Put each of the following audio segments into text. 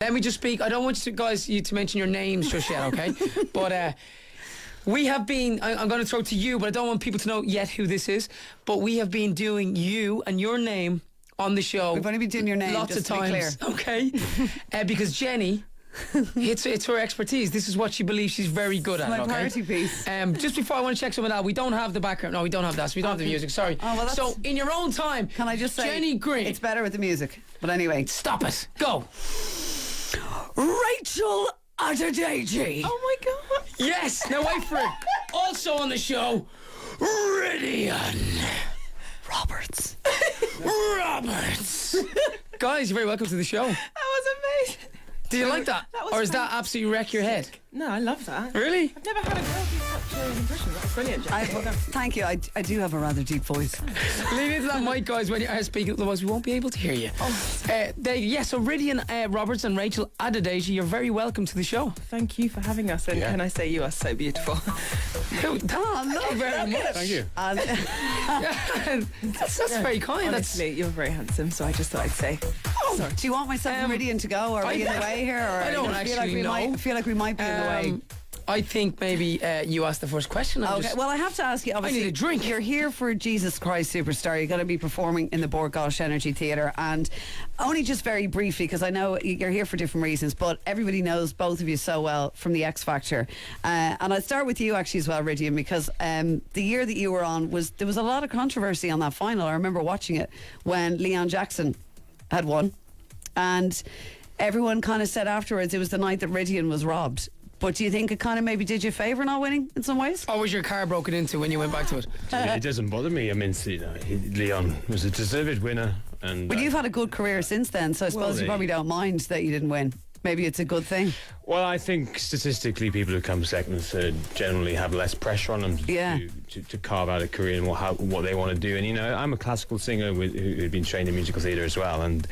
Let me just speak. I don't want you to mention your names just yet, okay? But we have been, I'm going to throw to you, but I don't want people to know yet who this is. But we have been doing you and your name on the show. We've only been doing your name lots just of times, okay? Because Jenny, it's her expertise. This is what she believes she's very good at. My okay? party piece. Just before I want to check something out, we don't have the background. No, we don't have that. So we don't have the music. Sorry. Oh, well, so in your own time, can I just say, Jenny Green, it's better with the music. But anyway, stop it. Go. Rachel Adedeji. Oh my god. Yes. Now wait for it. Also on the show, Ridian Roberts. Guys, you're very welcome to the show. That was amazing. Do you like that? That was Or is that absolutely wreck your head? No, I love that. Really? I've never had a girl do such an impression. That was brilliant, Jack. Thank you. I do have a rather deep voice. Lean into that mic, guys, when you are speaking, otherwise we won't be able to hear you. So Ridian Roberts and Rachel Adedeji, you're very welcome to the show. Thank you for having us, and can I say you are so beautiful. Thank you very much. Thank you. That's very kind. Honestly, you're very handsome, so I just thought I'd say. Sorry. Do you want myself and Ridian to go? Or are we in the way here? Or I don't actually know. I feel like we might be in the way. I think maybe you asked the first question. Well, I have to ask you, obviously, I need a drink. You're here for Jesus Christ Superstar. You're going to be performing in the Bord Gáis Energy Theatre, and only just very briefly, because I know you're here for different reasons, but everybody knows both of you so well from the X Factor. And I'll start with you actually as well, Ridian, because the year that you were on, there was a lot of controversy on that final. I remember watching it when Leon Jackson had won, and everyone kind of said afterwards it was the night that Ridian was robbed. But do you think it kind of maybe did you a favour not winning in some ways? Or was your car broken into when you went back to it? It doesn't bother me. I mean, Leon was a deserved winner. But you've had a good career since then, so I suppose you probably don't mind that you didn't win. Maybe it's a good thing. Well, I think statistically people who come second and third generally have less pressure on them to carve out a career and what they want to do. And, you know, I'm a classical singer who'd been trained in musical theatre as well, and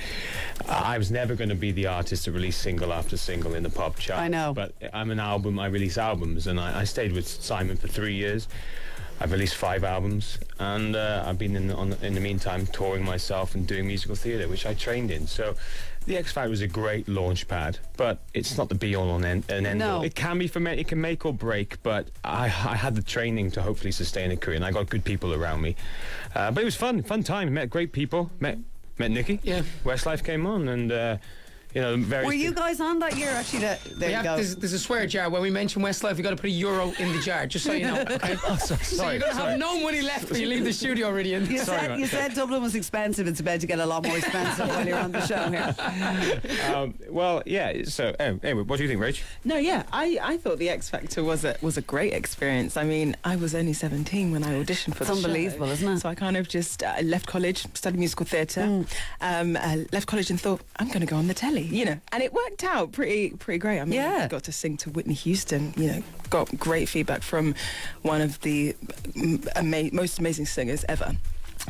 I was never going to be the artist to release single after single in the pop chart. I know. But I'm an album, I release albums, and I stayed with Simon for 3 years. I've released 5 albums, and I've been in the meantime touring myself and doing musical theatre, which I trained in. So the X Factor was a great launch pad, but it's not the be-all and end-all. No. It can be it can make or break, but I had the training to hopefully sustain a career, and I got good people around me. But it was fun time. Met great people. Met Nicky. Yeah. Westlife came on, and Were you guys on that year? Actually, there you go. There's a swear jar. When we mention Westlife, we got to put €1 in the jar, just so you know. Okay? So you're going to have no money left when you leave the studio, Ridian. You said Dublin was expensive. It's about to get a lot more expensive when you're on the show here. So anyway, what do you think, Rach? No, I thought the X Factor was a great experience. I mean, I was only 17 when I auditioned for the show. It's unbelievable, isn't it? So I kind of just left college, studied musical theatre, left college and thought, I'm going to go on the telly. You know, and it worked out pretty great. I mean, I got to sing to Whitney Houston. You know, got great feedback from one of the most amazing singers ever.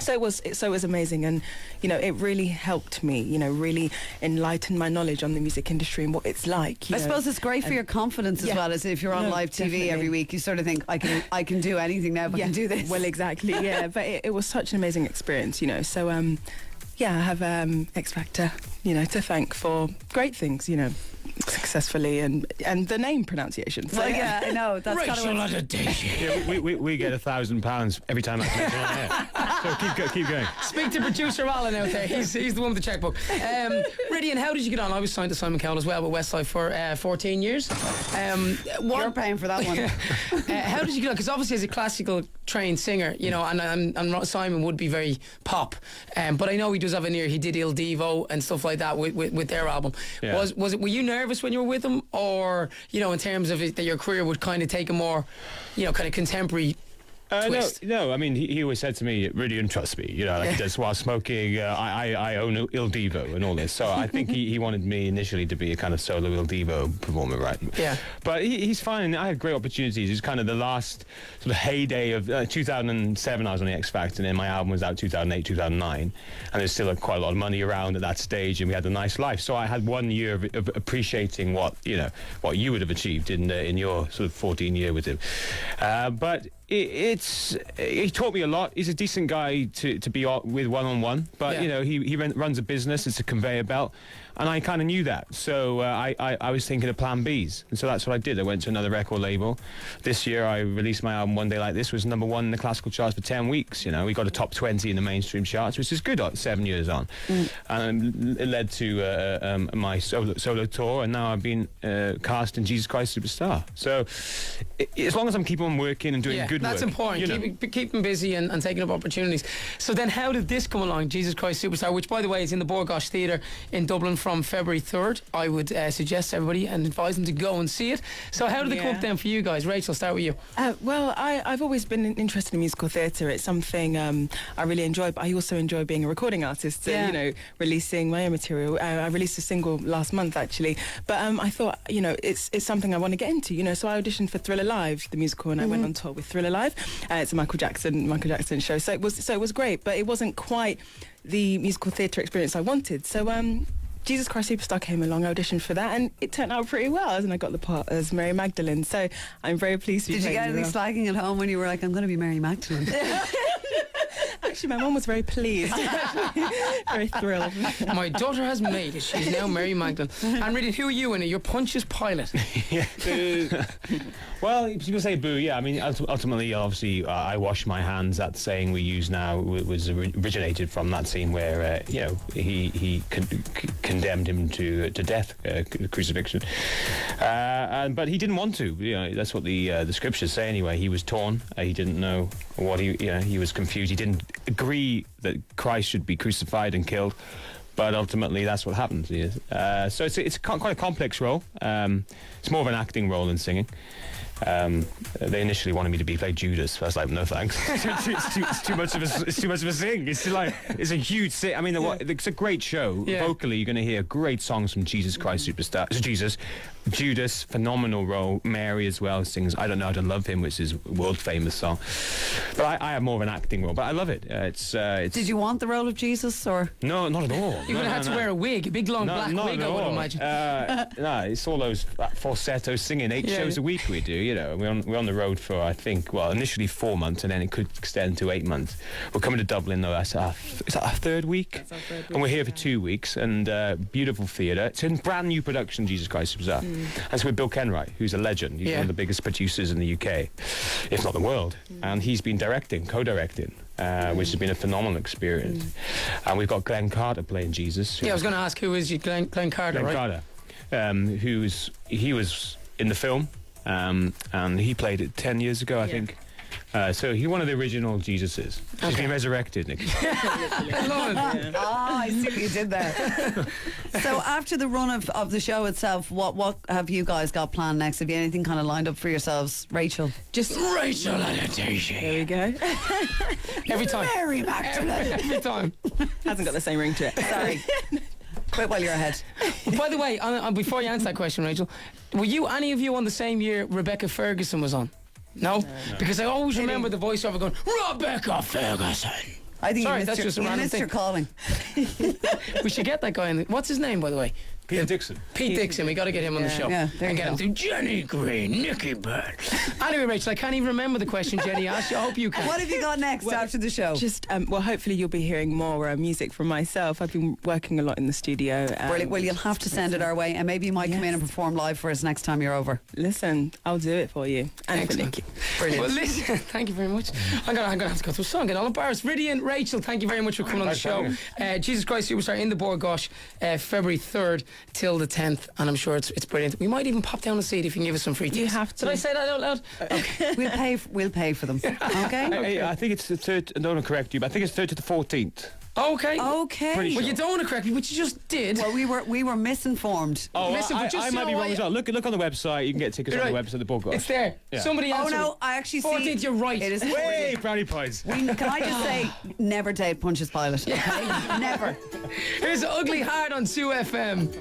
So it was amazing, and you know, it really helped me. You know, really enlightened my knowledge on the music industry and what it's like. I suppose it's great for your confidence as well, as if you're on live TV every week. You sort of think, I can do anything now, but I can do this. Well, exactly. Yeah, but it was such an amazing experience. You know, so I have X Factor, you know, to thank for great things, you know, successfely and the name pronunciation. So, I know. That's Rachel Adedeji. Yeah, we get £1,000 every time I mention on air. So keep going. Speak to producer Alan out there. He's the one with the checkbook. Ridian, how did you get on? I was signed to Simon Cowell as well with Westlife for 14 years. You're paying for that one. How did you get on? Because obviously as a classical trained singer, you know, and Simon would be very pop, but I know he does have an ear. He did Il Divo and stuff like that with their album. Yeah. Were you nervous when you were with him, or you know, in terms of that your career would kind of take a more, you know, kind of contemporary twist? No. I mean, he always said to me, "Ridian, trust me." You know, like he does while smoking. I own Il Divo and all this. So I think he wanted me initially to be a kind of solo Il Divo performer, right? Yeah. But he's fine. I had great opportunities. It was kind of the last sort of heyday of 2007. I was on the X Factor, and then my album was out 2008, 2009, and there's still quite a lot of money around at that stage, and we had a nice life. So I had 1 year of appreciating what you would have achieved in your sort of 14 year with him. But he taught me a lot. He's a decent guy to be with one-on-one, but you know, he runs a business. It's a conveyor belt, and I kind of knew that. So I was thinking of plan Bs, and so that's what I did. I went to another record label. This year I released my album One Day Like This, was number 1 in the classical charts for 10 weeks. You know, we got a top 20 in the mainstream charts, which is good 7 years on. And it led to my solo tour, and now I've been cast in Jesus Christ Superstar. So as long as I'm keeping on working and doing good work. That's important. You know. Keep them busy and taking up opportunities. So then how did this come along, Jesus Christ Superstar, which, by the way, is in the Borgosh Theatre in Dublin from February 3rd. I would suggest to everybody and advise them to go and see it. So how did it come up then for you guys? Rachel, start with you. Well, I've always been interested in musical theatre. It's something I really enjoy, but I also enjoy being a recording artist, you know, releasing my own material. I released a single last month, actually. But I thought, you know, it's something I want to get into, you know. So I auditioned for Thriller Live, the musical, and I went on tour with Thriller Live. It's a Michael Jackson show. So it was great, but it wasn't quite the musical theatre experience I wanted. So Jesus Christ Superstar came along, I auditioned for that, and it turned out pretty well, and I got the part as Mary Magdalene. So I'm very pleased to be Did you get any slagging at home when you were like, I'm going to be Mary Magdalene? Actually, my mum was very pleased. Very thrilled. My daughter has made it. She's now Mary Magdalene. And really, who are you in it? You're Punch's pilot. Well, people say boo, yeah. I mean, ultimately, obviously, I wash my hands. That saying we use now was originated from that scene where, you know, he condemned him to death, crucifixion. But he didn't want to. You know, that's what the scriptures say anyway. He was torn. He didn't know what he was confused. He didn't agree that Christ should be crucified and killed. But ultimately, that's what happens. So it's quite a complex role. It's more of an acting role than singing. They initially wanted me to play Judas. I was like, no thanks. it's too much of a sing. It's a huge sing. I mean, it's a great show. Vocally, you're going to hear great songs from Jesus Christ Superstar. Judas, phenomenal role. Mary as well sings I Don't Know How to Love Him, which is a world famous song. But I have more of an acting role, but I love it. It's Did you want the role of Jesus, or? No, not at all. You're going to have to wear a wig, a big long black wig, I would imagine. No, it's all those falsetto singing, 8 shows a week we do, you know. We're on the road for, I think, well, initially 4 months, and then it could extend to 8 months. We're coming to Dublin, though. Is that our third week? That's our third week. And we're here for 2 weeks, and beautiful theatre. It's a brand new production, Jesus Christ Superstar. And it's with Bill Kenwright, who's a legend. He's one of the biggest producers in the UK, if not the world. And he's been co-directing, which has been a phenomenal experience. And we've got Glenn Carter playing Jesus. I was going to ask, who is Glenn Carter, Glenn Carter, he was in the film, and he played it 10 years ago, I think. So he's one of the original Jesuses. He's been resurrected, Nicky. I see what you did there. So after the run of the show itself, what have you guys got planned next? Have you anything kind of lined up for yourselves? Rachel? Just Rachel Adaptation. There we go. Every time. Mary Magdalene. Every time. Hasn't got the same ring to it. Sorry. Quit while you're ahead. By the way, before you answer that question, Rachel, were any of you on the same year Rebecca Ferguson was on? No? Because I always remember the voiceover going, Rebecca Ferguson. I think Sorry, you that's just a random missed thing. your calling. We should get that guy in. What's his name, by the way? Peter Dixon. Pete Dixon. We got to get him on the show. Yeah, there and you get him go. to Jenny Green, Nicky Byrne. Anyway, Rachel, I can't even remember the question Jenny asked you. I hope you can. What have you got next after the show? Just, well, hopefully you'll be hearing more music from myself. I've been working a lot in the studio. Brilliant. Well, you'll have to send it our way, and maybe you might come in and perform live for us next time you're over. Listen, I'll do it for you. And for Nicky. Brilliant. Well, listen, thank you very much. I'm gonna have to go through a song. I'm getting all embarrassed. Riddy and Rachel, thank you very much for coming on the show. Jesus Christ Superstar in the Borgosh, February 3rd till the 10th, and I'm sure it's brilliant. We might even pop down and see it if you can give us some free tickets. You have to. Did I say that out loud? Okay. We'll pay for them. Okay. I think it's the 3rd. I don't want to correct you, but I think it's 3rd to the 14th. Okay. Okay. Pretty Well, sure. you don't want to correct me, which you just did. Well, we were misinformed. Oh, Listen, but just I might so be wrong I- as well. Look on the website. You can get tickets on the Right. website of the Borgosh. It's there. Yeah. Somebody Oh else. no, I actually see. 14th, you're right. It is. Way brownie pies. Can I just say, never date Punch's pilot? Okay? Never. Here's Ugly Heart on 2FM.